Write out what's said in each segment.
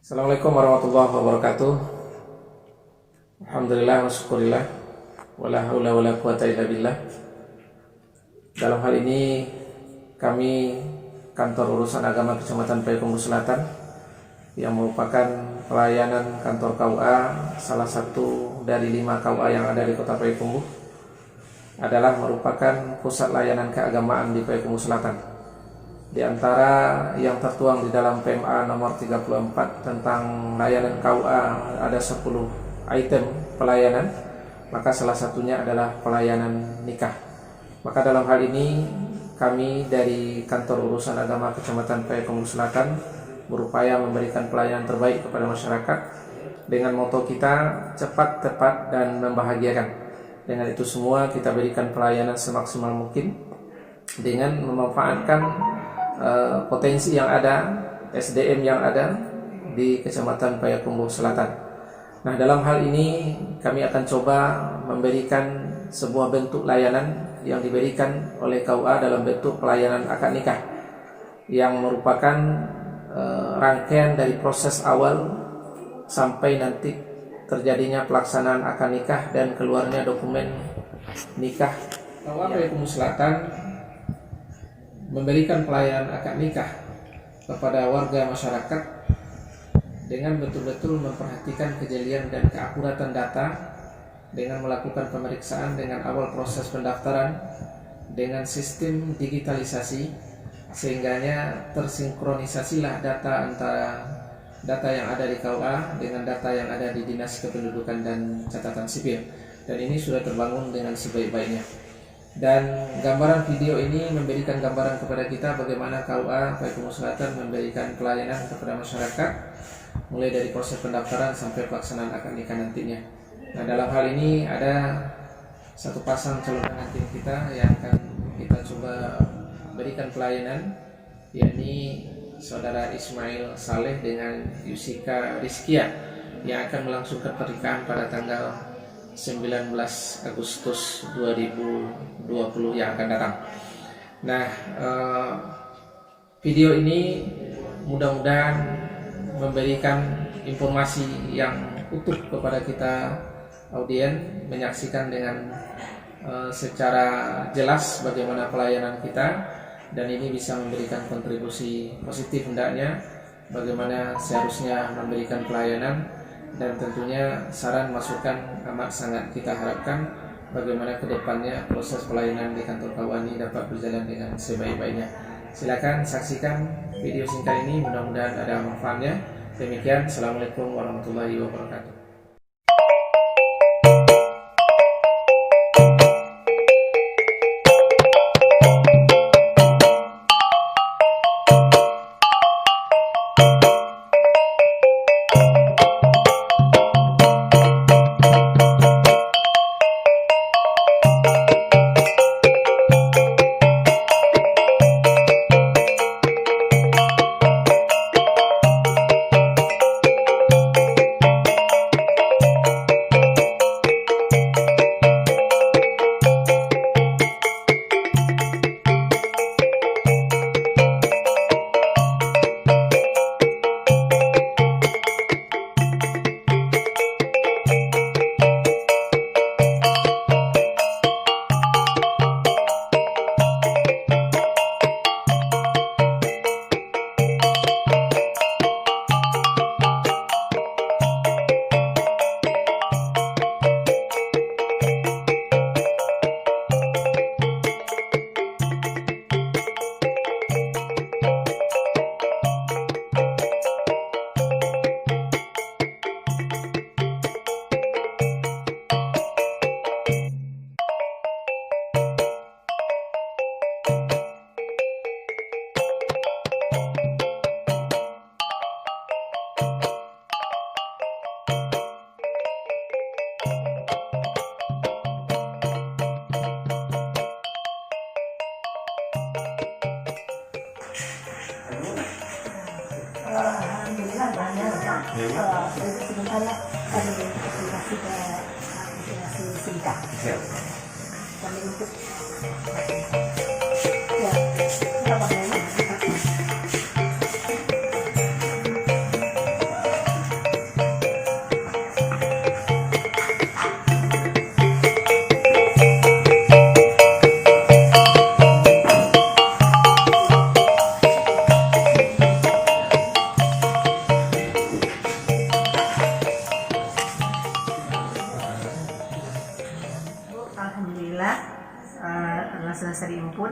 Assalamualaikum warahmatullahi wabarakatuh. Alhamdulillah wa syukurillah. Wala haula wala quwata illa billah. Dalam hal ini kami Kantor Urusan Agama Kecamatan Payakumbuh Selatan yang merupakan pelayanan kantor KUA, salah satu dari 5 KUA yang ada di Kota Payakumbuh, adalah merupakan pusat layanan keagamaan di Payakumbuh Selatan. Di antara yang tertuang di dalam PMA nomor 34 tentang layanan KUA ada 10 item pelayanan, maka salah satunya adalah pelayanan nikah. Maka dalam hal ini kami dari Kantor Urusan Agama Kecamatan Payakumbuh Selatan berupaya memberikan pelayanan terbaik kepada masyarakat dengan moto kita cepat, tepat, dan membahagiakan. Dengan itu semua kita berikan pelayanan semaksimal mungkin dengan memanfaatkan potensi yang ada, SDM yang ada di Kecamatan Payakumbuh Selatan. Nah, dalam hal ini kami akan coba memberikan sebuah bentuk layanan yang diberikan oleh KUA dalam bentuk pelayanan akad nikah, yang merupakan rangkaian dari proses awal sampai nanti terjadinya pelaksanaan akad nikah dan keluarnya dokumen nikah. KUA Payakumbuh Selatan memberikan pelayanan akad nikah kepada warga masyarakat dengan betul-betul memperhatikan kejelian dan keakuratan data, dengan melakukan pemeriksaan dengan awal proses pendaftaran dengan sistem digitalisasi, sehingganya tersinkronisasilah data antara data yang ada di KUA dengan data yang ada di Dinas Kependudukan dan Catatan Sipil, dan ini sudah terbangun dengan sebaik-baiknya. Dan gambaran video ini memberikan gambaran kepada kita bagaimana KUA Payakumbuh Selatan memberikan pelayanan kepada masyarakat mulai dari proses pendaftaran sampai pelaksanaan akad nikah nantinya. Nah, dalam hal ini ada satu pasang calon pengantin kita yang akan kita coba berikan pelayanan, yakni Saudara Ismail Saleh dengan Yusika Rizkia yang akan melangsungkan pernikahan pada tanggal 19 Agustus 2020 yang akan datang. Nah, video ini mudah-mudahan memberikan informasi yang utuh kepada kita audien, menyaksikan dengan secara jelas bagaimana pelayanan kita, dan ini bisa memberikan kontribusi positif hendaknya bagaimana seharusnya memberikan pelayanan. Dan tentunya saran masukan amat sangat kita harapkan bagaimana kedepannya proses pelayanan di kantor KUA ini dapat berjalan dengan sebaik-baiknya. Silakan saksikan video singkat ini, mudah-mudahan ada manfaatnya. Demikian, Assalamualaikum warahmatullahi wabarakatuh. Alhamdulillah banyak ya. Sebenarnya ada aplikasi singkat. Kami untuk ya, berapa memang? rumput.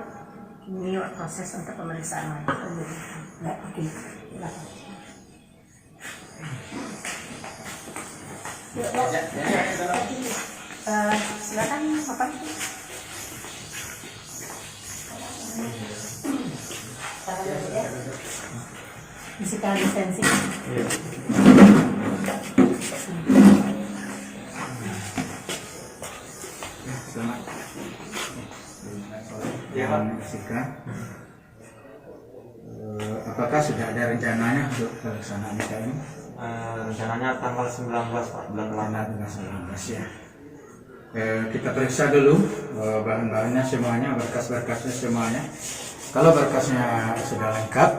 Ini proses untuk pemeriksaan. Ya, oke. Silakan. Silakan Bapak. Physical distancing. Apakah sudah ada rencananya untuk pelaksanaan nikah ini? Rencananya tanggal 19 Pak, bulan Tanggal 19 ya. Kita periksa dulu bahan-bahannya semuanya, berkas-berkasnya semuanya. Kalau berkasnya sudah lengkap,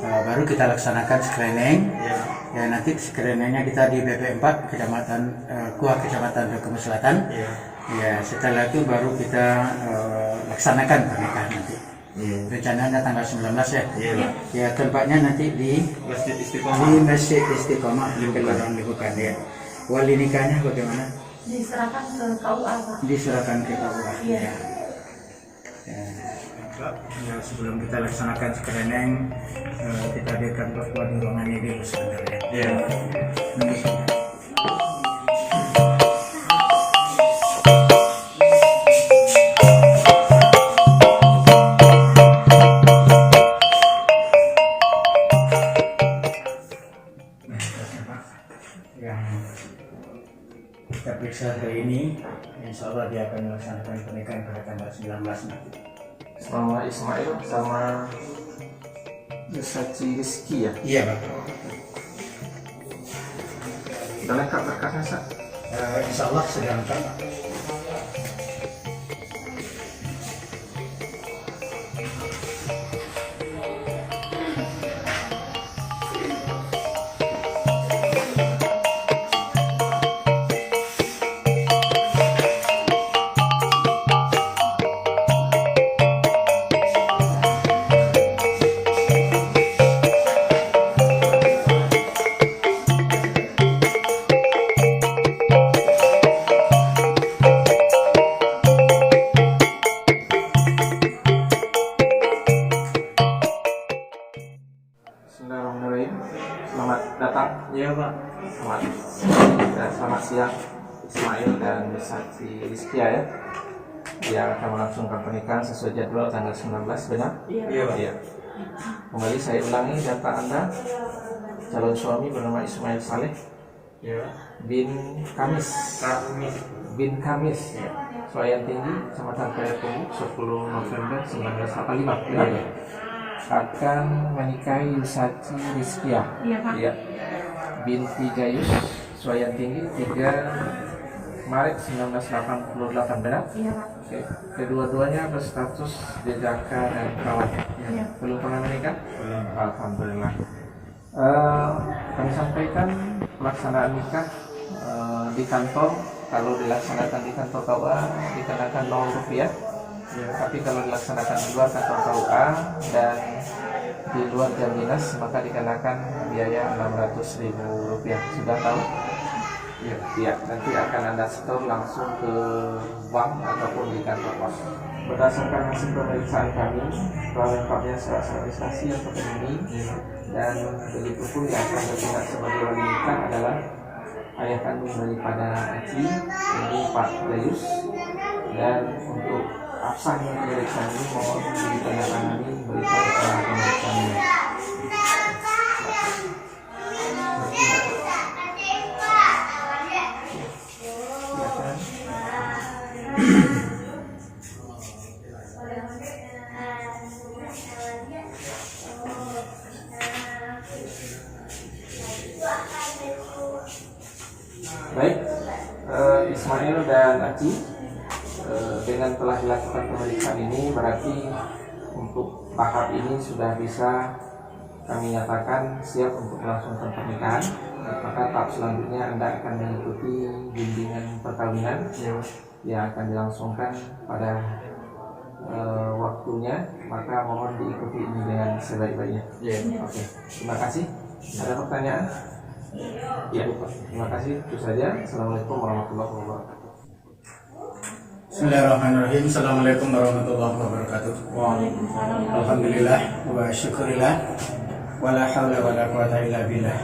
baru kita laksanakan screening. Ya, nanti screeningnya kita di BP 4 Kecamatan Kuah, Kecamatan Dukuh Selatan. Ya, setelah itu baru kita laksanakan pernikahan nanti. Rencananya tanggal 19 ya. Ya, tempatnya nanti di Masjid Istiqomah di Kelurahan Lihukan ya. Wali nikahnya bagaimana? Diserahkan ke KUA, Pak. Diserahkan ke KUA. Iya. Ya, sebelum kita laksanakan screening, kita hadirkan bahwa di ruangan ini dulu sebenarnya. Nunggu sebentar. Yang kita periksa hari ini, insya Allah dia akan melaksanakan pernikahan pada tanggal 19 nanti. Sama Ismail sama Yusaci Rizky ya. Iya Pak. Udah lengkap berkasnya Sa? Insya Allah sudah lengkap Pak. Bismillahirrahmanirrahim. Selamat datang. Iya Pak. Selamat siang Ismail dan Yusaci Rizky ya. Yang akan melangsungkan pernikahan sesuai jadwal tanggal 19, benar? Iya Pak. Iya. Kembali saya ulangi data Anda. Calon suami bernama Ismail Saleh bin Kamis. Bin Kamis. Suayan Tinggi, Kecamatan Payakumbuh, 10 November 1985. Benar? Akan menikahi Yusaci Rizkia. Iya, Pak. Iya. Binti Gayus, Suayan Tinggi, 3 Maret 1988. Benar? Iya, Pak. Oke. Kedua-duanya berstatus jejaka dan kawan. Iya. Belum pernah menikah? Belum. Alhamdulillah. Kami sampaikan pelaksanaan nikah di kantor. Kalau dilaksanakan di kantor KUA dikenakan Rp0. Tapi kalau dilaksanakan di luar kantor KUA dan di luar jam dinas maka dikenakan biaya Rp600.000. Sudah tahu? Ya, nanti akan Anda setor langsung ke bank ataupun di kantor pos. Berdasarkan hasil pemeriksaan kami, telah lengkapnya surat administrasi yang terpenuhi dan begitu pun yang akan bertindak sebagai wali nikah adalah ayah kandung daripada Aci, ini Pak Gayus, dan untuk absahnya pemeriksaan ini mohon ditandatangani berita keterangan pemeriksaannya. Baik, Ismail dan Aci, dengan telah dilakukan pemeriksaan ini berarti untuk tahap ini sudah bisa kami nyatakan siap untuk melangsungkan pernikahan. Maka tahap selanjutnya Anda akan mengikuti bimbingan perkawinan yang akan dilangsungkan pada waktunya. Maka mohon diikuti ini dengan sebaik-baiknya. Oke, terima kasih. Ada pertanyaan? Ya, terima kasih. Itu saja. Assalamualaikum warahmatullahi wabarakatuh. Bismillahirrahmanirrahim. Assalamualaikum warahmatullahi wabarakatuh. Alhamdulillah wa syukurillah wa la hawla wa la quwata illa billah.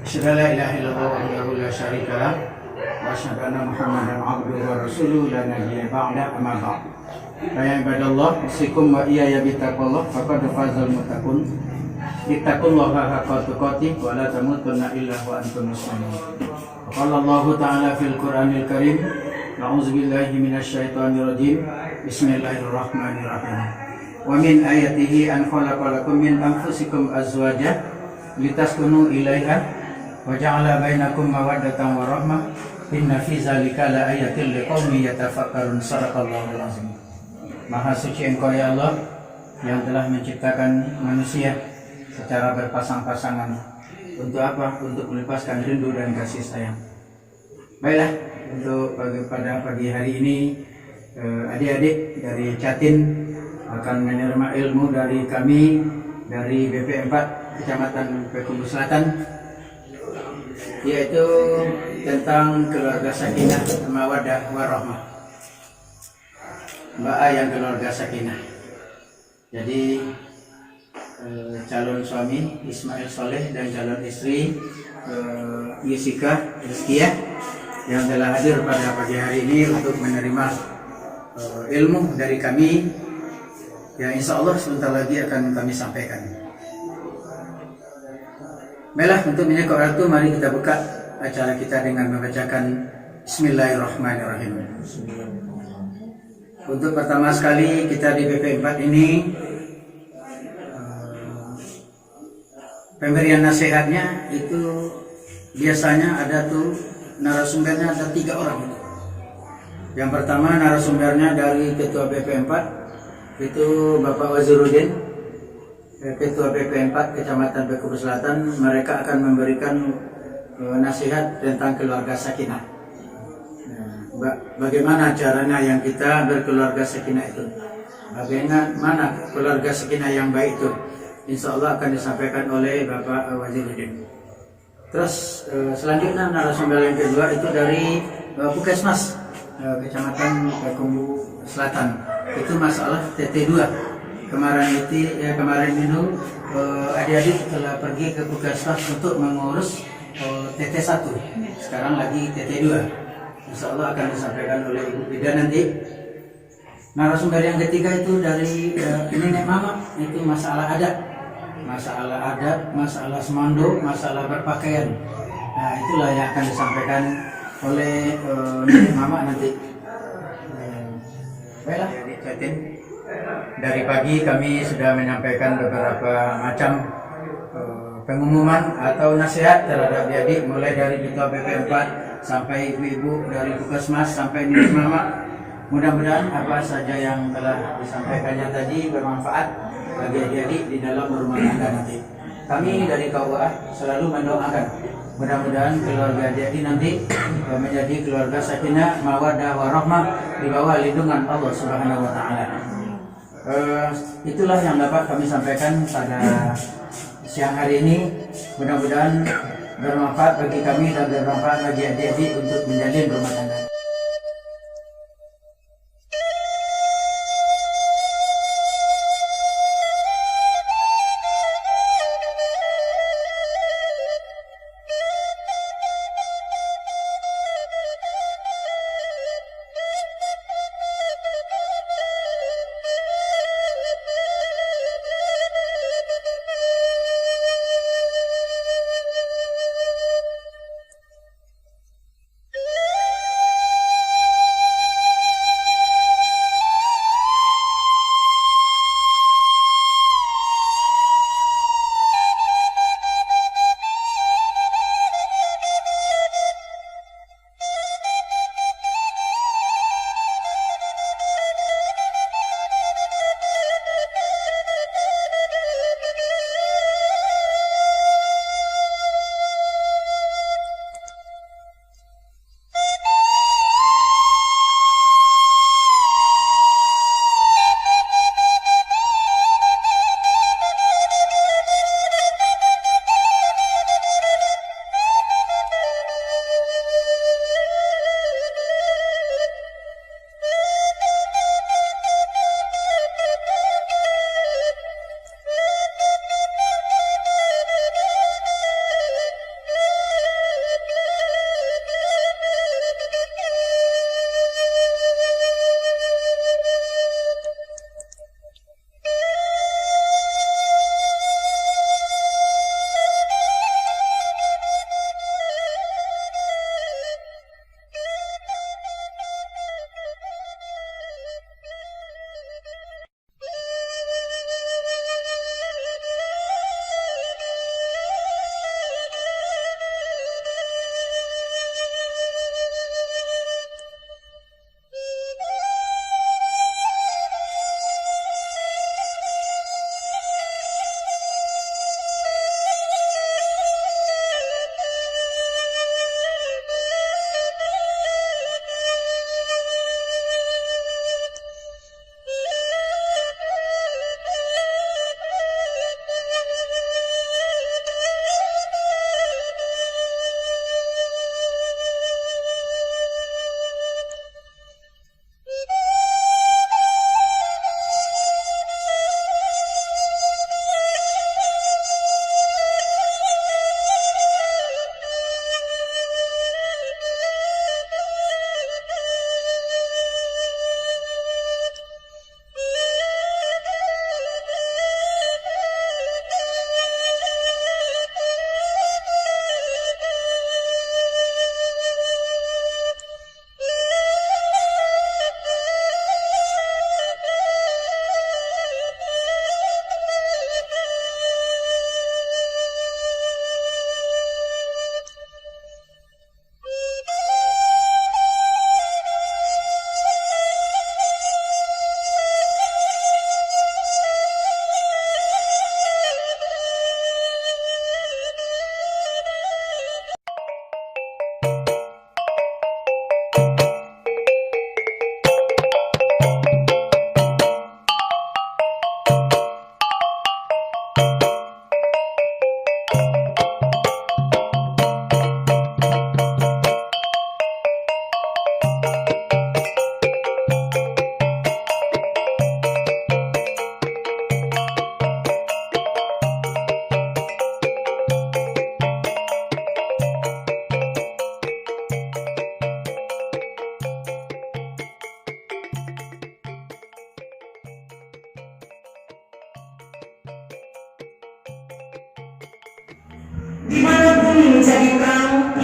Asyhadu an la ilaha illallah wahdahu la syarika lah wa asyhadu anna Muhammadan abduhu wa rasuluhu la nabiyya ba'da amma ba'd. Ya ibadallah, usikum wa iyaya bittaqwallah faqad fazal muttaqun. Ittaqullaha haqqa tuqatih wa la tamutunna illa wa antum muslimun. Qala Allah Ta'ala fil Qur'anil Karim, a'udzubillahi minasyaitonir rajim. Bismillahirrahmanirrahim. Wa min ayatihi an khalaqalakum min anfusikum azwaja litaskunu ilaiha wa ja'ala bainakum mawaddatan wa rahmah. Inna fi zalika la ayatil liqaumin yatafakkarun. Shadaqallahul azim. Maha suci Engkau ya Allah yang telah menciptakan manusia secara berpasang-pasangan. Untuk apa? Untuk melepaskan rindu dan kasih sayang. Baiklah, untuk pada pagi hari ini adik-adik dari Jatin akan menerima ilmu dari kami dari BP 4 Kecamatan Payakumbuh Selatan, yaitu tentang keluarga sakinah mawaddah warahmah. Mbak A yang keluarga sakinah. Jadi calon suami Ismail Soleh dan calon istri Yusika Rizkiyah yang telah hadir pada pagi hari ini untuk menerima ilmu dari kami yang insya Allah sebentar lagi akan kami sampaikan. Baiklah, untuk menyekok waktu, mari kita buka acara kita dengan membacakan Bismillahirrahmanirrahim. Untuk pertama sekali kita di BP 4 ini pemberian nasihatnya itu biasanya ada tuh narasumbernya ada 3 orang. Yang pertama narasumbernya dari Ketua BP 4 itu Bapak Waziruddin, Ketua BP 4 Kecamatan Payakumbuh Selatan. Mereka akan memberikan nasihat tentang keluarga sakinah. Bagaimana caranya yang kita berkeluarga sakinah itu? Bagaimana keluarga sakinah yang baik itu? Insya Allah akan disampaikan oleh Bapak Waziruddin. Terus selanjutnya narasumber yang kedua itu dari Puskesmas Kecamatan Payakumbuh Selatan. Itu masalah TT2. Kemarin itu adik-adik telah pergi ke Puskesmas untuk mengurus TT1. Sekarang lagi TT2. Insya Allah akan disampaikan oleh Ibu Bida nanti. Narasumber yang ketiga itu dari Nenek Mama, itu masalah adat. Masalah adat, masalah semando, masalah berpakaian. Nah, itulah yang akan disampaikan oleh Nenek Mama nanti. Baiklah, Jatin. Dari pagi kami sudah menyampaikan beberapa macam pengumuman atau nasihat terhadap adik, mulai dari Ketua BP 4 sampai ibu-ibu dari Puskesmas sampai Nenek Mama. Mudah-mudahan apa saja yang telah disampaikannya tadi bermanfaat bagi adik-adik di dalam rumah tangga nanti. Kami dari KUA selalu mendoakan mudah-mudahan keluarga adik-adik nanti menjadi keluarga sakinah mawaddah warahmah di bawah lindungan Allah Subhanahu wa taala. Itulah yang dapat kami sampaikan pada siang hari ini. Mudah-mudahan bermanfaat bagi kami dan bermanfaat bagi adik-adik untuk menjalin rumah tangga.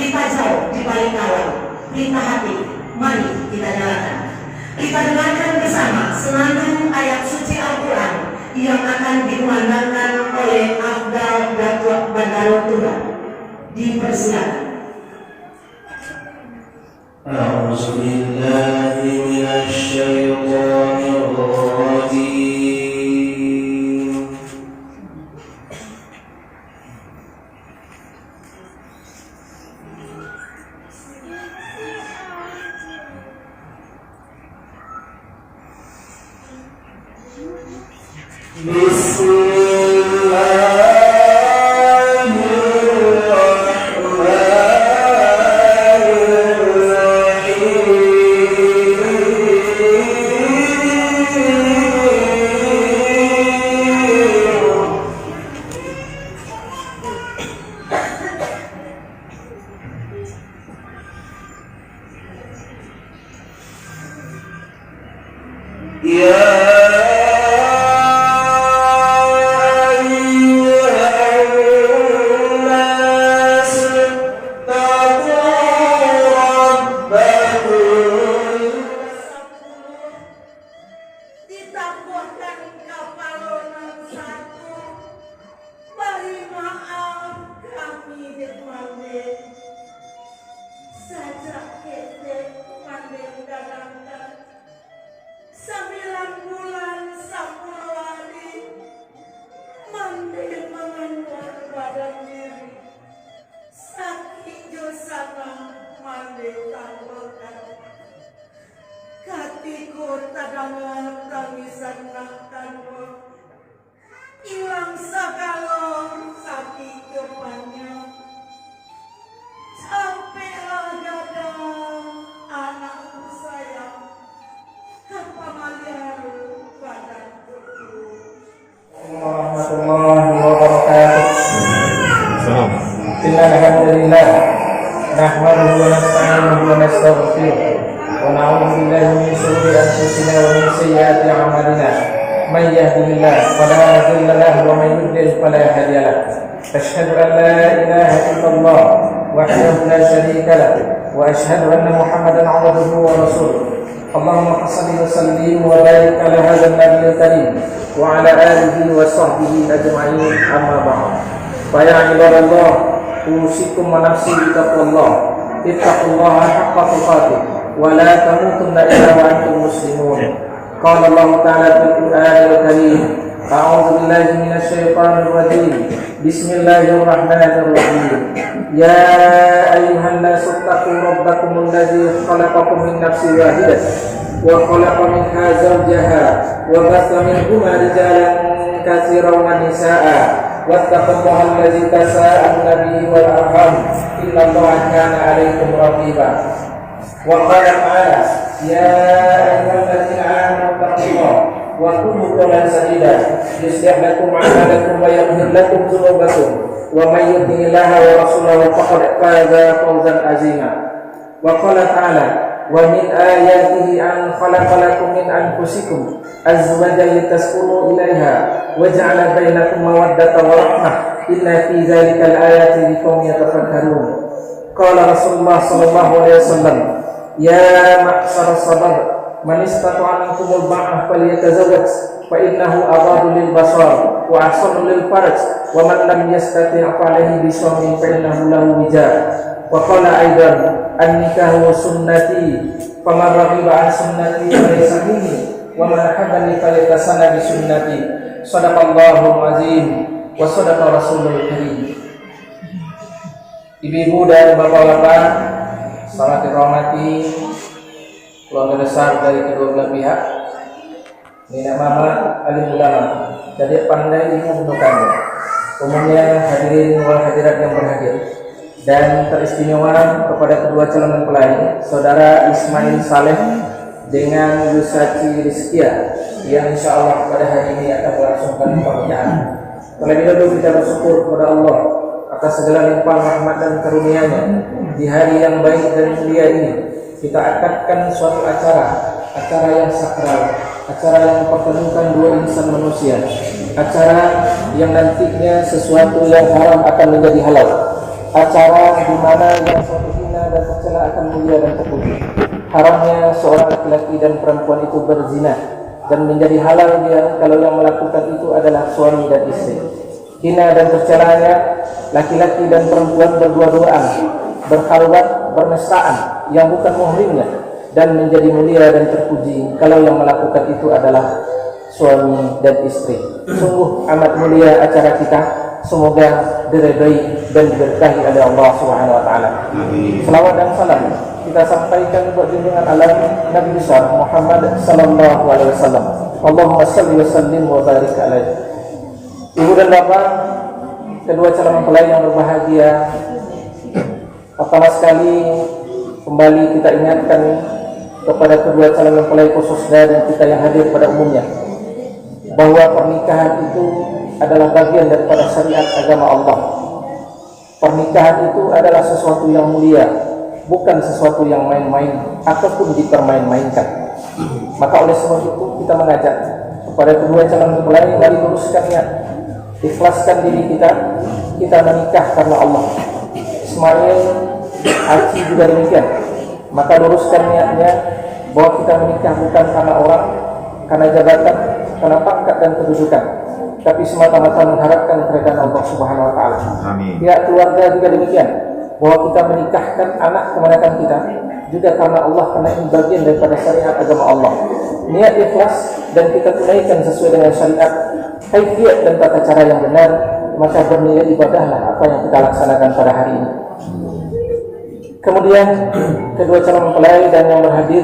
Kita jauh di balik kawal, berita hati, mari kita nyalakan. Kita dengarkan bersama senandung ayat suci Al-Quran yang akan dikumandangkan oleh Abdal Datuk Bandarotura. Dipersilakan. أعوذ بالله من الشيطان الرجيم بسم الله Ditabuhkan kapalonan satu, beri maaf kami dimande. Sajak kete pandai dadangkan 9 bulan 10 hari mandi mengendur badan diri. Sakit josana mandi tanggalkan. Hatiku tadangan tangisan nakkanmu, hilang segala sakit depannya. Sampailah dada anakku sayang, kepamalian badan tubuh. Warahmatullahi wabarakatuh. Alhamdulillah. Nahmaduhu wa nasta'inuhu wa nastaghfiruh. ونعوذ بالله من شرور أنفسنا ومن سيئات أعمالنا من يهده الله فلا مضل له ومن يضلل فلا هادي له أشهد أن لا إله إلا الله وحده لا شريك له وأشهد أن محمدا عبده ورسوله اللهم صل وسلم وبارك على هذا النبي الكريم وعلى آله وصحبه أجمعين أما بعد فيا عباد الله أوصيكم ونفسي بتقوى الله اتقوا الله حق تقاته ولا تموتن إلا وأنتم مسلمون قال الله تعالى في القرآن الكريم أعوذ بالله من الشيطان الرجيم بسم الله الرحمن الرحيم يا أيها الناس اتقوا ربكم الذي خلقكم من نفس واحدة وخلق منها زوجها وبث منهما رجالا كثيرا ونساء واتقوا الله الذي تساءلون به والأرحام إن الله كان عليكم رقيبا وقال تعالى يا أيها الذين آمنوا اتقوا الله وقولوا قولا سديدا يصلح لكم أعمالكم ويغفر لكم ذنوبكم ومن يطع الله ورسوله فقد فاز فوزا عظيما وقال تعالى ومن آياته أن خلق لكم من أنفسكم أزواجا لتسكنوا إليها وجعل بينكم مودة ورحمة إن في ذلك الآيات لقوم يتفكرون قال رسول الله صلى الله عليه وسلم يا معشر الشباب من استطاع منكم الباءة فليتزوج فإنه أغض للبصر وأحسن للفرج ومن لم يستطع فعليه بصوم فإنه له وجاء وقال أيضا النكاح سنتي فمن رغب عن سنتي فليس مني ومن أحبني فليتسنى بسنتي صدق الله العظيم وصدق رسوله الكريم. Ibu-ibu dan bapak-bapak sangat dirahmati keluarga besar dari kedua belah pihak, Nina Mama, alim ulama, jadi pandai ilmu menukannya. Umumnya hadirin wal hadirat yang berhadir dan teristimewa kepada kedua calon mempelai, saudara Ismail Saleh dengan Yusaci Rizkia yang insya Allah pada hari ini akan melangsungkan pernikahan. Terlebih dahulu kita bersyukur kepada Allah atas segala limpahan rahmat dan karunia-Nya di hari yang baik dan mulia ini. Kita akadkan suatu acara yang sakral, acara yang mempertemukan dua insan manusia, acara yang nantinya sesuatu yang haram akan menjadi halal, acara di mana yang suatu hina dan tercela akan mulia dan terpuji. Haramnya seorang laki-laki dan perempuan itu berzina dan menjadi halal dia kalau yang melakukan itu adalah suami dan istri. Hina dan tercelanya laki-laki dan perempuan berdua-duaan, berkhalwat, bermesraan yang bukan muhrimnya, dan menjadi mulia dan terpuji kalau yang melakukan itu adalah suami dan istri. Sungguh amat mulia acara kita. Semoga diridhai dan diberkahi oleh Allah Subhanahu wa taala. Selawat dan salam kita sampaikan buat junjungan alam Nabi besar Muhammad sallallahu alaihi wasallam. Allahumma shalli wa sallim wa barik alaihi. Ibu dan bapak, kedua calon mempelai yang berbahagia, pertama sekali kembali kita ingatkan kepada kedua calon mempelai khususnya dan kita yang hadir pada umumnya bahwa pernikahan itu adalah bagian daripada syariat agama Allah. Pernikahan itu adalah sesuatu yang mulia, bukan sesuatu yang main-main ataupun dipermain-mainkan. Maka oleh sebab itu kita mengajak kepada kedua calon mempelai, mari luruskan niat, ikhlaskan diri kita menikah karena Allah. Ismail, Aci juga demikian. Maka luruskan niatnya bahwa kita menikah bukan karena orang, karena jabatan, karena pangkat dan kedudukan, tapi semata-mata mengharapkan keridhaan Allah Subhanahu wa taala. Amin. Pihak keluarga juga demikian, bahwa kita menikahkan anak keponakan kita juga karena Allah, karena ini bagian daripada syariat agama Allah. Niat ikhlas dan kita tunaikan sesuai dengan syariat, kaifiat dan tata cara yang benar, maka bernilai ibadahlah apa yang kita laksanakan pada hari ini. Kemudian kedua calon mempelai dan yang berhadir,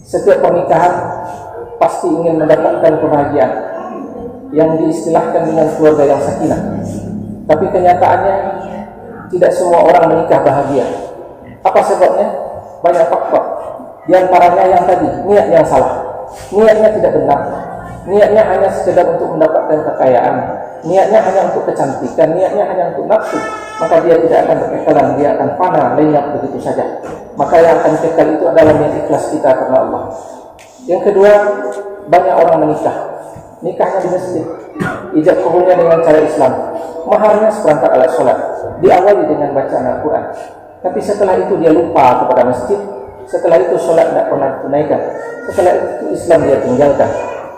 setiap pernikahan pasti ingin mendapatkan kebahagiaan yang diistilahkan dengan keluarga yang sakinah. Tapi kenyataannya tidak semua orang menikah bahagia. Apa sebabnya? Banyak faktor. Di antaranya yang tadi, niat yang salah. Niatnya tidak benar. Niatnya hanya sekedar untuk mendapatkan kekayaan. Niatnya hanya untuk kecantikan. Niatnya hanya untuk nafsu. Maka dia tidak akan berkekalan, dia akan fana, lenyap begitu saja. Maka yang akan kekal itu adalah niat ikhlas kita karena Allah. Yang kedua, banyak orang menikah. Nikahnya di masjid, ijab kabulnya dengan cara Islam, maharnya seperangkat alat sholat, diawali dengan bacaan Al-Quran. Tapi setelah itu dia lupa kepada masjid, setelah itu sholat tidak pernah tunaikan, setelah itu Islam dia tinggalkan.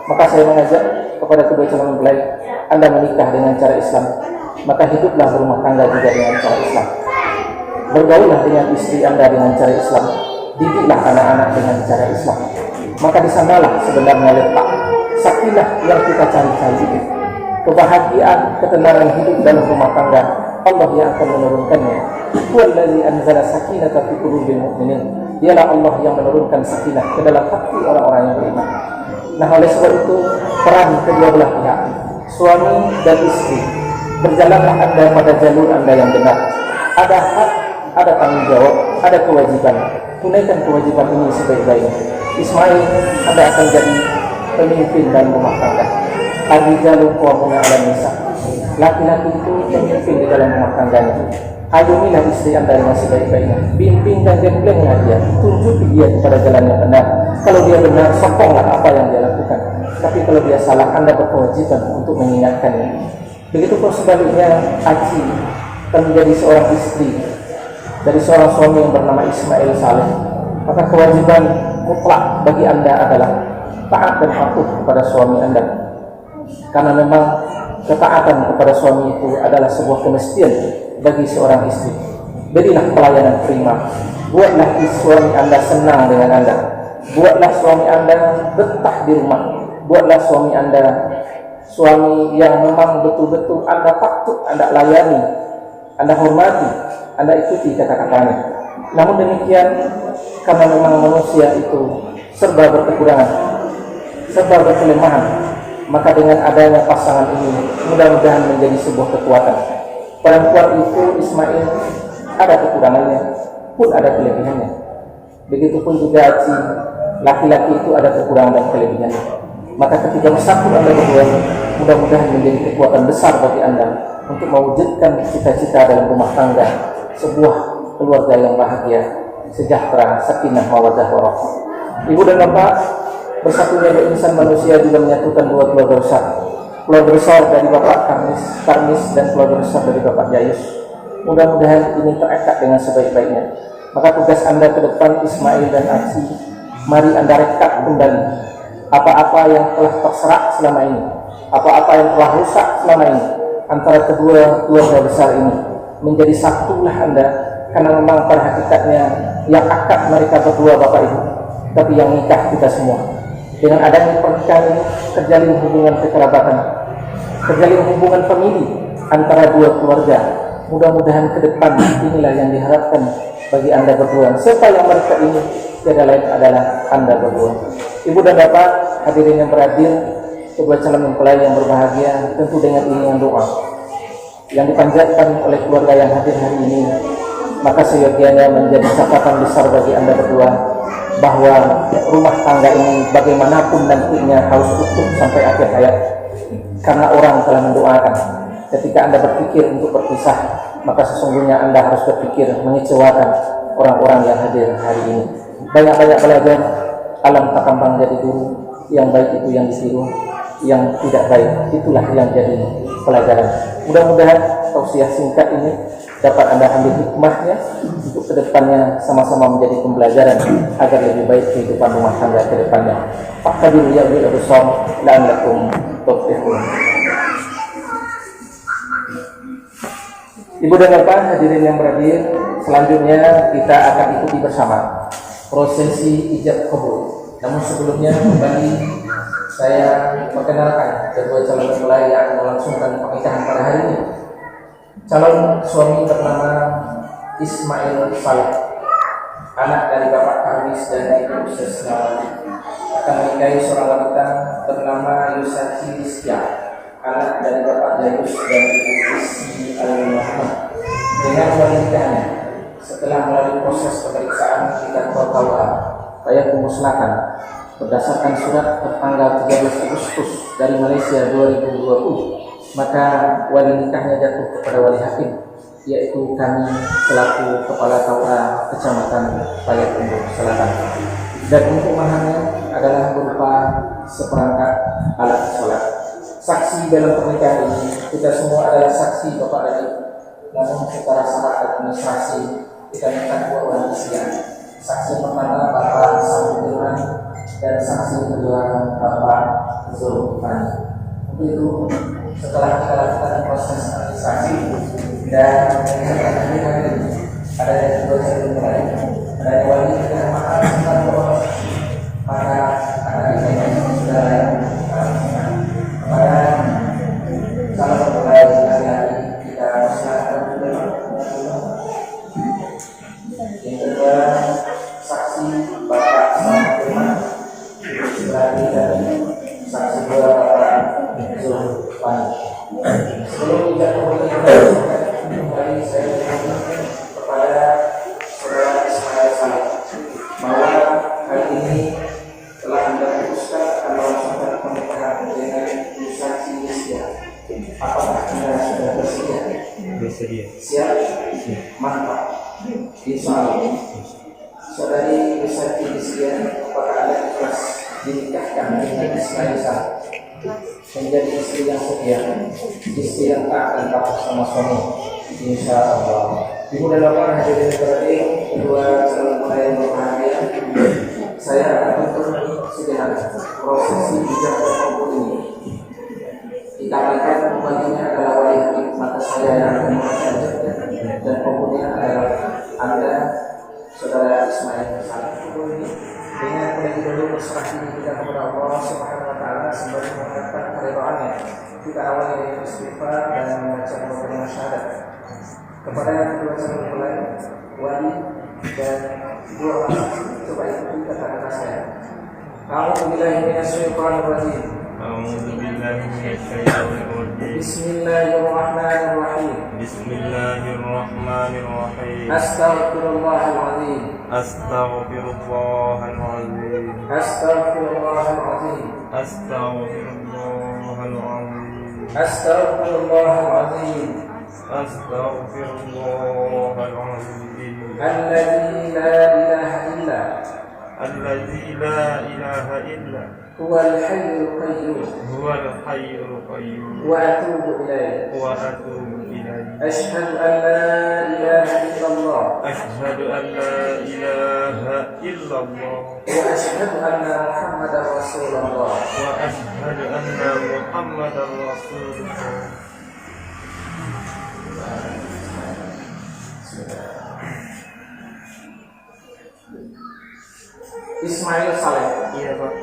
Maka saya mengajak kepada kedua calon mempelai, Anda menikah dengan cara Islam, maka hiduplah berumah tangga juga dengan cara Islam. Bergaullah dengan istri Anda dengan cara Islam, didiklah anak-anak dengan cara Islam. Maka di sanalah sebenarnya letak sakinah yang kita cari-cari itu. Kebahagiaan, ketenangan hidup dalam rumah tangga, Allah yang akan menurunkannya. Huwallazi anzala sakinata fi qulubil mu'minin. Dialah Allah yang menurunkan sakinah ke dalam hati orang-orang yang beriman. Nah, oleh sebab itu peran kedua belah pihak, suami dan istri, berjalanlah Anda pada jalur Anda yang benar. Ada hak, ada tanggung jawab, ada kewajiban. Tunaikan kewajiban ini sebaik-baiknya. Ismail, Anda akan jadi pemimpin dalam rumah tangga. Ar-rijalu qawwamuna 'alan nisa. Laki-laki itu pemimpin di dalam rumah tangganya. Ayumilah istri Anda dengan sebaik-baiknya. Bimbing dan gemblenglah dia. Tunjuki dia kepada jalan yang benar. Kalau dia benar, sokonglah apa yang dia lakukan. Tapi kalau dia salah, Anda berkewajiban untuk mengingatkannya. Begitupun sebaliknya, Aci akan menjadi seorang istri dari seorang suami yang bernama Ismail Saleh. Maka kewajiban mutlak bagi Anda adalah taat dan patuh kepada suami Anda. Karena memang ketaatan kepada suami itu adalah sebuah kemestian bagi seorang istri. Berilah pelayanan prima. Buatlah suami Anda senang dengan Anda. Buatlah suami Anda betah di rumah. Buatlah suami Anda suami yang memang betul-betul Anda patut Anda layani, Anda hormati, Anda ikuti kata-katanya. Namun demikian, karena memang manusia itu serba berkekurangan, serba berkelemahan, maka dengan adanya pasangan ini mudah-mudahan menjadi sebuah kekuatan. Perempuan itu Ismail ada kekurangannya, pun ada kelebihannya. Begitupun juga Aci, laki-laki itu ada kekurangan dan kelebihannya. Maka ketika bersatu Anda berdua, mudah-mudahan menjadi kekuatan besar bagi Anda untuk mewujudkan cita-cita dalam rumah tangga, sebuah keluarga yang bahagia, sejahtera, sakinah, mawaddah, warahmah. Ibu dan bapak, bersatunya insan manusia juga menyatukan dua keluarga besar. Keluarga besar dari Bapak Karmis dan keluarga besar dari Bapak Jayus. mudah-mudahan ini terekat dengan sebaik-baiknya. Maka tugas Anda ke depan, Ismail dan Aksi, mari Anda rekap kembali apa-apa yang telah terserak selama ini, apa-apa yang telah rusak selama ini antara kedua keluarga besar ini. Menjadi satulah Anda, karena memang pada hakikatnya yang akad mereka berdua Bapak Ibu, tapi yang nikah kita semua. Dengan adanya pernikahan ini terjalin hubungan kekerabatan, terjalin hubungan famili antara dua keluarga. Mudah-mudahan ke depan inilah yang diharapkan bagi Anda berdua. Siapa yang mereka ini tiada lain adalah Anda berdua. Ibu dan Bapak hadirin yang berhadir, kedua calon mempelai yang berbahagia, tentu dengan iringan doa yang dipanjatkan oleh keluarga yang hadir hari ini, maka seyogianya menjadi catatan besar bagi Anda berdua bahwa rumah tangga ini bagaimanapun nantinya harus utuh sampai akhir hayat, karena orang telah mendoakan. Ketika Anda berpikir untuk berpisah, maka sesungguhnya Anda harus berpikir mengecewakan orang-orang yang hadir hari ini. Banyak-banyak belajar, alam tak gampang jadi guru, yang baik itu yang ditiru, yang tidak baik itulah yang jadi pelajaran. Mudah-mudahan tausiah singkat ini dapat Anda ambil hikmahnya untuk kedepannya sama-sama menjadi pembelajaran agar lebih baik kehidupan rumah tangga kedepannya. Faqadiru ya bil absar la'allakum tuflihun. Ibu dan Bapak hadirin yang berhadir, selanjutnya kita akan ikuti bersama prosesi ijab kabul. Namun sebelumnya kembali saya perkenalkan kedua calon mempelai yang akan melangsungkan pernikahan pada hari ini. Calon suami bernama Ismail Saleh, anak dari Bapak Karmis dan Ibu Sesnawati, akan menikahi seorang wanita bernama Yusati Rizkia, anak dari Bapak Jayus dan Ibu Isi Al-Muhammad. Dengan wali nikahnya, setelah melalui proses pemeriksaan di kantor KUA Payakumbuh Selatan berdasarkan surat tertanggal 13 Agustus dari Malaysia 2020, maka wali nikahnya jatuh kepada wali hakim, yaitu kami selaku Kepala KUA Kecamatan Payakumbuh Selatan. Dan untuk maharnya adalah berupa seperangkat alat sholat. Saksi dalam pernikahan ini kita semua adalah saksi Bapak dan Ibu. Namun secara syarat administrasi kita minta dua orang isian. Saksi pertama Bapak Sambudirman dan saksi kedua Bapak Zulfani. Untuk itu setelah kita lakukan proses administrasi dan ada dua calon mempelai, ada wali dan mahar maka akan disampaikan sudah lain kepada calon mempelai hari-hari kita persilakan. Yang kedua saksi Bapak Sambudirman lagi dari saksi dua Bapak Zulfani. Sebelum tidak kembali saya kepada saudara Ismail Saleh bahwa hari ini telah Anda putuskan akan melangsungkan pernikahan dengan Yusati Rizkia. Apakah Anda sudah bersedia? Bersedia. Siap? Mantap. Insyaallah. Saudari Yusati Rizkia, apakah Anda ikhlas dinikahkan dengan Ismail Saleh menjadi istri yang setia, istri yang taat dan patuh sama suami? Insyaallah. Ibu dan Bapak hadirin sekalian, kedua calon mempelai yang berbahagia, saya akan tutup sejenak prosesi ijab kabul ini. Dikarenakan pembantunya adalah wali hakim, maka saya yang akan membacakannya dan pembunuhnya adalah Anda, saudara Ismail Saleh. Dengan terlebih dahulu berserah diri kita kepada Allah Subhanahu wa Ta'ala sembari mengharapkan keridhaannya. Kita awali dengan istighfar dan membaca dua kalimat syahadat kepada kedua calon mempelai, wali dan dua orang. Coba ikuti kata-kata saya. A'udzubillahi minasyaitonir rajim. Bismillahirrahmanirrahim. Bismillahirrahmanirrahim. Astaghfirullahaladzim. Astaghfirullahaladzim. Astaghfirullahaladzim. Astaghfirullahaladzim. Astaghfirullahaladzim. Astaghfirullahaladzim. Alladzi la ilaha illa Alladzi la ilaha illa huwal hayyul qayyum huwal hayyul qayyum wa atubu ilaih. wa atubu ilaih. Asyhadu an la وأشهد أن لا إله إلا الله وأشهد أن محمدا رسول الله وأشهد أن محمدا رسول الله. Ismail Saleh. Iya Pak.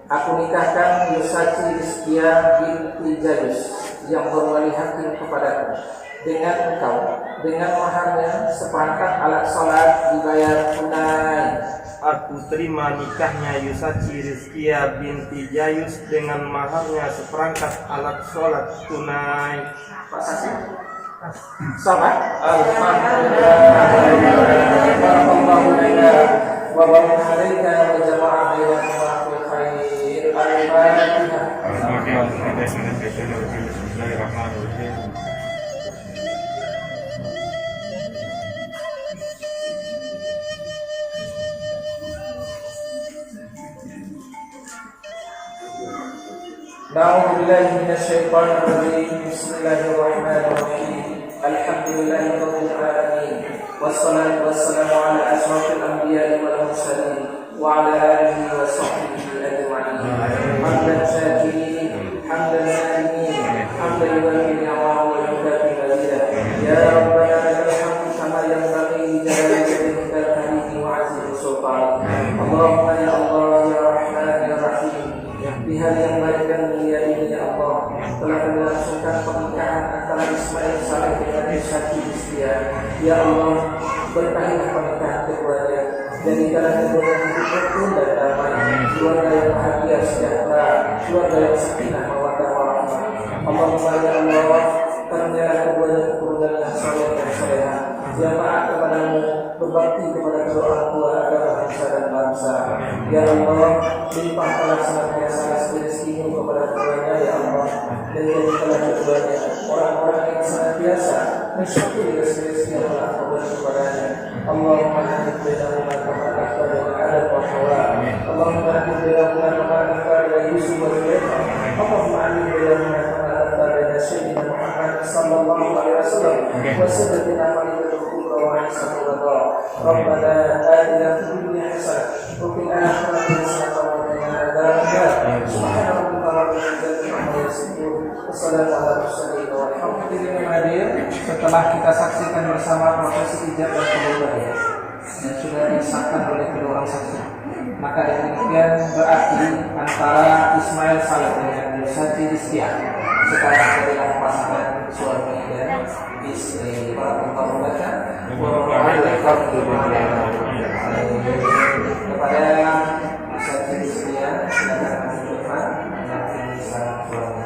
Aku nikahkan Yusaci Rizkia binti Jayus yang berwali hakim kepadaku dengan engkau, dengan maharnya seperangkat alat sholat dibayar tunai. Aku terima nikahnya Yusaci Rizkia binti Jayus dengan maharnya seperangkat alat sholat tunai. Pak Saksi, sholat. Alhamdulillah. Barakallahu lana wa baraka alaika wa jama'a bainakuma fil khair. Al-Fatihah. Bismillahirrahmanirrahim. أعوذ بالله من الشيطان الرجيم. بسم الله الرحمن الرحيم. الحمد لله رب العالمين والصلاة والسلام على أشرف الأنبياء والمرسلين وعلى آله وصحبه أجمعين. حمدا شاكرين حمدا نائمين حمدا يوافي نعمه ويكافئ مزيدا. يا ربنا لك الحمد كما ينبغي لجلال وجهك الكريم وعزيز سلطانك. اللهم يا الله يا رحمن يا رحيم, di hari yang baik dan mulia ini ya Allah telah dilangsungkan pernikahan antara Ismail Saleh dengan Yusaci Rizkia. Ya Allah, berkahilah pernikahan keduanya, jadikanlah keduanya hidup rukun dan damai, keluarga yang bahagia sejahtera, keluarga yang sakinah mawaddah warahmah. Allahumma ya Allah, karunialah keduanya keturunan yang saleh dan salehah, yang taat kepadamu, berbakti kepada kedua orang tua, agama, bangsa dan bangsa. Ya Allah, limpahkanlah senantiasa rezeki-rezekimu kepada keduanya ya Allah, dan jadikanlah keduanya orang-orang yang senantiasa mensyukuri rezeki-rezeki yang telah Kau beri kepadanya. Allahumma hadid bainahuma kama hadadta baina Adam wa Hawa. Allahumma hadid bainahuma kama hadadta baina Yusuf wa Zulaikha. Allahumma hadid bainahuma kama hadadta baina Sayyidina Muhammad sallallahu alaihi wasallam wa sayyidatina Khalifatul Kubra wa Aisyah radha. Rabbana atina fid dunya hasanah wa fil akhirati hasanah wa qina adzabannar. Subhana rabbika rabbil izzati amma yasifun. Wassalamu ala mursalin walhamdulillahi hadir. Setelah kita saksikan bersama prosesi ijab dan kabul yang sudah disahkan oleh kedua orang saksi, maka demikian berarti antara Ismail Saleh dengan Yusaci Rizkia sekarang adalah pasangan suami dan istri. Barakallahu laka wa kepada Yusaci Rizkia silakan menunjukkan mendampingi sang suami.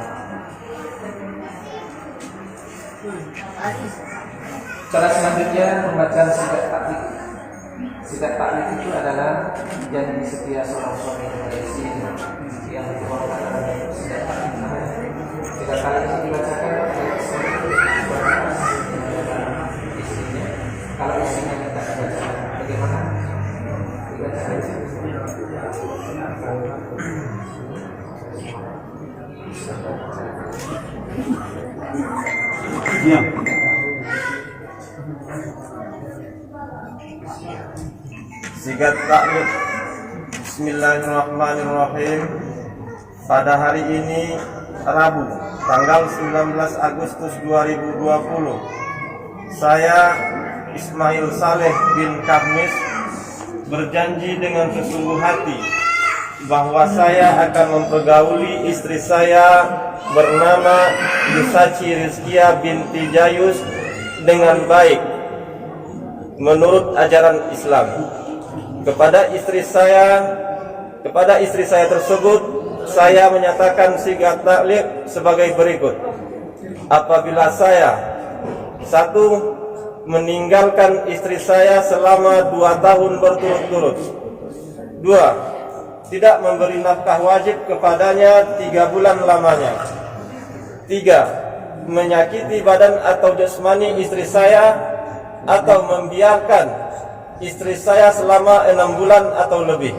Cara selanjutnya pembacaan sigat taklid. Sigat taklid itu adalah janji setia seorang suami kepada istrinya yang dikeluarkan dalam sigat taklid namanya. Sigat taklid itu dibacakan oleh istri istrinya. Kalau istrinya minta dibacakan, bagaimana? Dibacakan. Diam. Sigat taklid. Bismillahirrahmanirrahim. Pada hari ini Rabu tanggal 19 Agustus 2020, saya Ismail Saleh bin Kahmis berjanji dengan sesungguh hati bahwa saya akan mempergauli istri saya bernama Yusaci Rizkia binti Jayus dengan baik menurut ajaran Islam. Kepada istri saya tersebut saya menyatakan sigat taklid sebagai berikut. Apabila saya 1. meninggalkan istri saya selama 2 tahun berturut-turut. 2. tidak memberi nafkah wajib kepadanya 3 bulan lamanya. 3. menyakiti badan atau jasmani istri saya atau membiarkan istri saya selama 6 bulan atau lebih.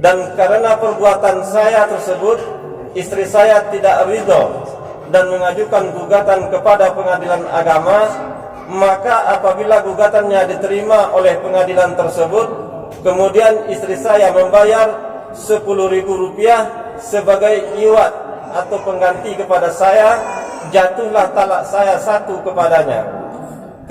Dan karena perbuatan saya tersebut, istri saya tidak ridho dan mengajukan gugatan kepada pengadilan agama, maka apabila gugatannya diterima oleh pengadilan tersebut, kemudian istri saya membayar Rp10.000 sebagai iwat atau pengganti kepada saya, jatuhlah talak saya satu kepadanya.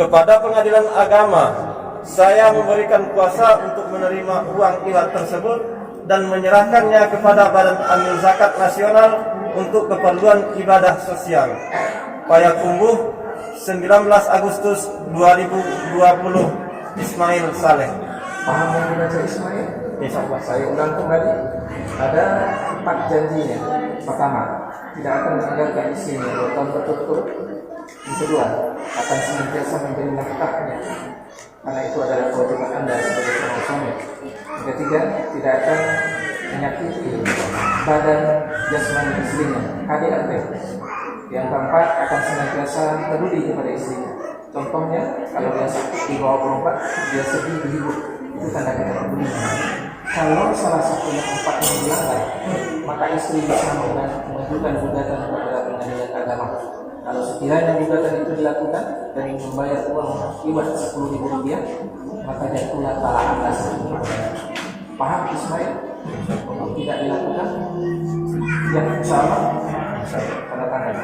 Kepada pengadilan agama, saya memberikan kuasa untuk menerima uang iwat tersebut dan menyerahkannya kepada Badan Amil Zakat Nasional untuk keperluan ibadah sosial. Payakumbuh, 19 Agustus 2020. Ismail Saleh. Paham yang dibaca Ismail? Insyaallah saya ulang kembali. Ada 4 janjinya. Pertama, tidak akan meninggalkan istrinya 2 tahun berturut-turut. Yang kedua, akan senantiasa memberi nafkahnya, karena itu adalah kewajiban Anda sebagai seorang suami. Yang ketiga, tidak akan menyakiti badan jasmani istrinya, KDRT. Yang keempat, akan senantiasa peduli kepada istrinya. Contohnya, kalau dia sakit di bawah berobat, dia sedih dihibur, itu tanda kita peduli. Kalau salah satu yang 4 ini dilanggar, maka istri bisa mengajukan gugatan kepada pengadilan agama. Kalau sekiranya gugatan itu dilakukan dan membayar uang iwat Rp10.000, maka jatuhlah talak atas. Paham Ismail? Untuk tidak dilakukan, ya insyaallah tanda tangan.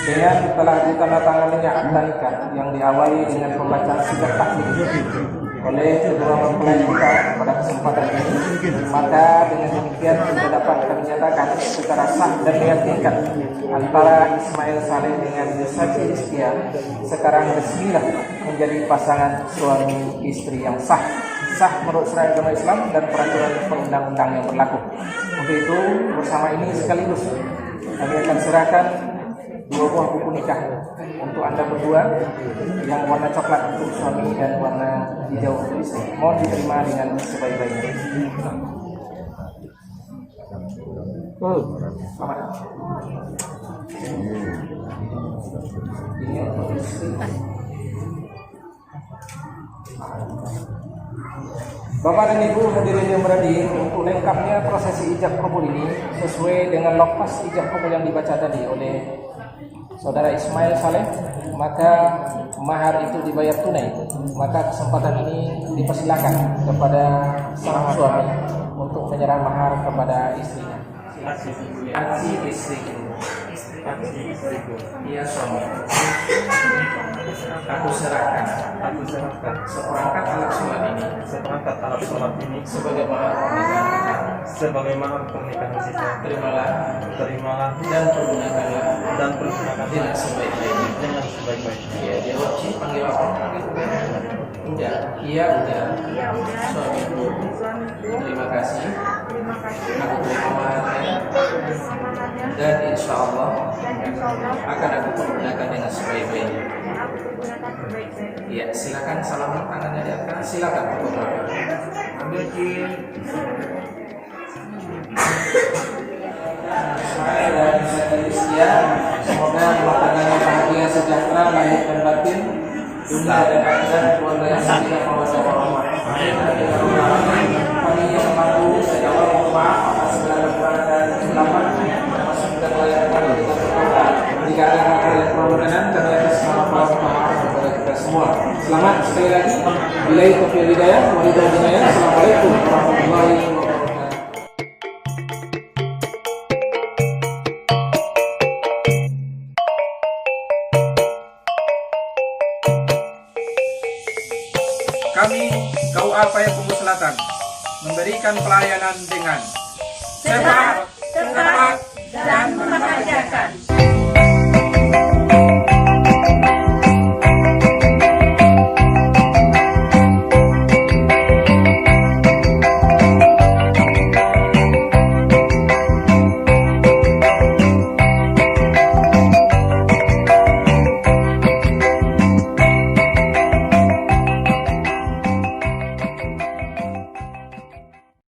Dengan telah ditandatanganinya akta nikah yang diawali dengan pembacaan sijak tahlil oleh kedua mempelai kita pada kesempatan ini, maka dengan demikian sudah dapat kami nyatakan secara sah dan meyakinkan antara Ismail Saleh dengan Yusati Rizkia sekarang resmilah menjadi pasangan suami istri yang sah menurut syariat agama Islam dan peraturan perundang-undang yang berlaku. Untuk itu bersama ini sekaligus kami akan serahkan 2 buah buku nikah untuk Anda berdua, yang warna coklat untuk suami dan warna hijau untuk istri. Mohon diterima dengan sebaik-baiknya. Selamat. Ini untuk istri. Bapak dan Ibu hadirin yang beradi, untuk lengkapnya prosesi ijab kabul ini sesuai dengan lafaz ijab kabul yang dibaca tadi oleh Saudara Ismail Saleh, maka mahar itu dibayar tunai. Maka kesempatan ini dipersilakan kepada sang suami untuk menyerah mahar kepada istrinya. Aksi istriku, iya suami, aku serahkan seperangkat alat sholat ini sebagai mahar pernikahan. sebagaimana pernikahan kita. Terimalah Terimalah dan pergunakanlah dan pergunakan dengan sebaik-baiknya. dengan sebaik-baiknya. Ya, dia wajib panggil apa? Panggil udah. Iya udah. Suamiku. Terima kasih. Aku terima maharnya. Dan insya Allah akan aku pergunakan dengan sebaik-baiknya. Ya, silakan salaman tangannya di atas. Silakan fotografer. Ambil Cil. Dan sekian, semoga rumah tangganya bahagia sejahtera lahir dan batin, dunia dan akhirat, keluarga yang sakinah mawaddah warahmah. Kami yang mampu saya mohon maaf atas segala kekurangan dan kesalahan, termasuk kita melayani kita berdoa. Jika ada hal-hal yang kurang berkenan, kami atas nama Allah kepada kita semua. Selamat sekali lagi. Billahi taufiq wal hidayah. Assalamualaikum warahmatullahi wabarakatuh. Kami KUA Payakumbuh Selatan memberikan pelayanan dengan cepat, tepat, dan membahagiakan.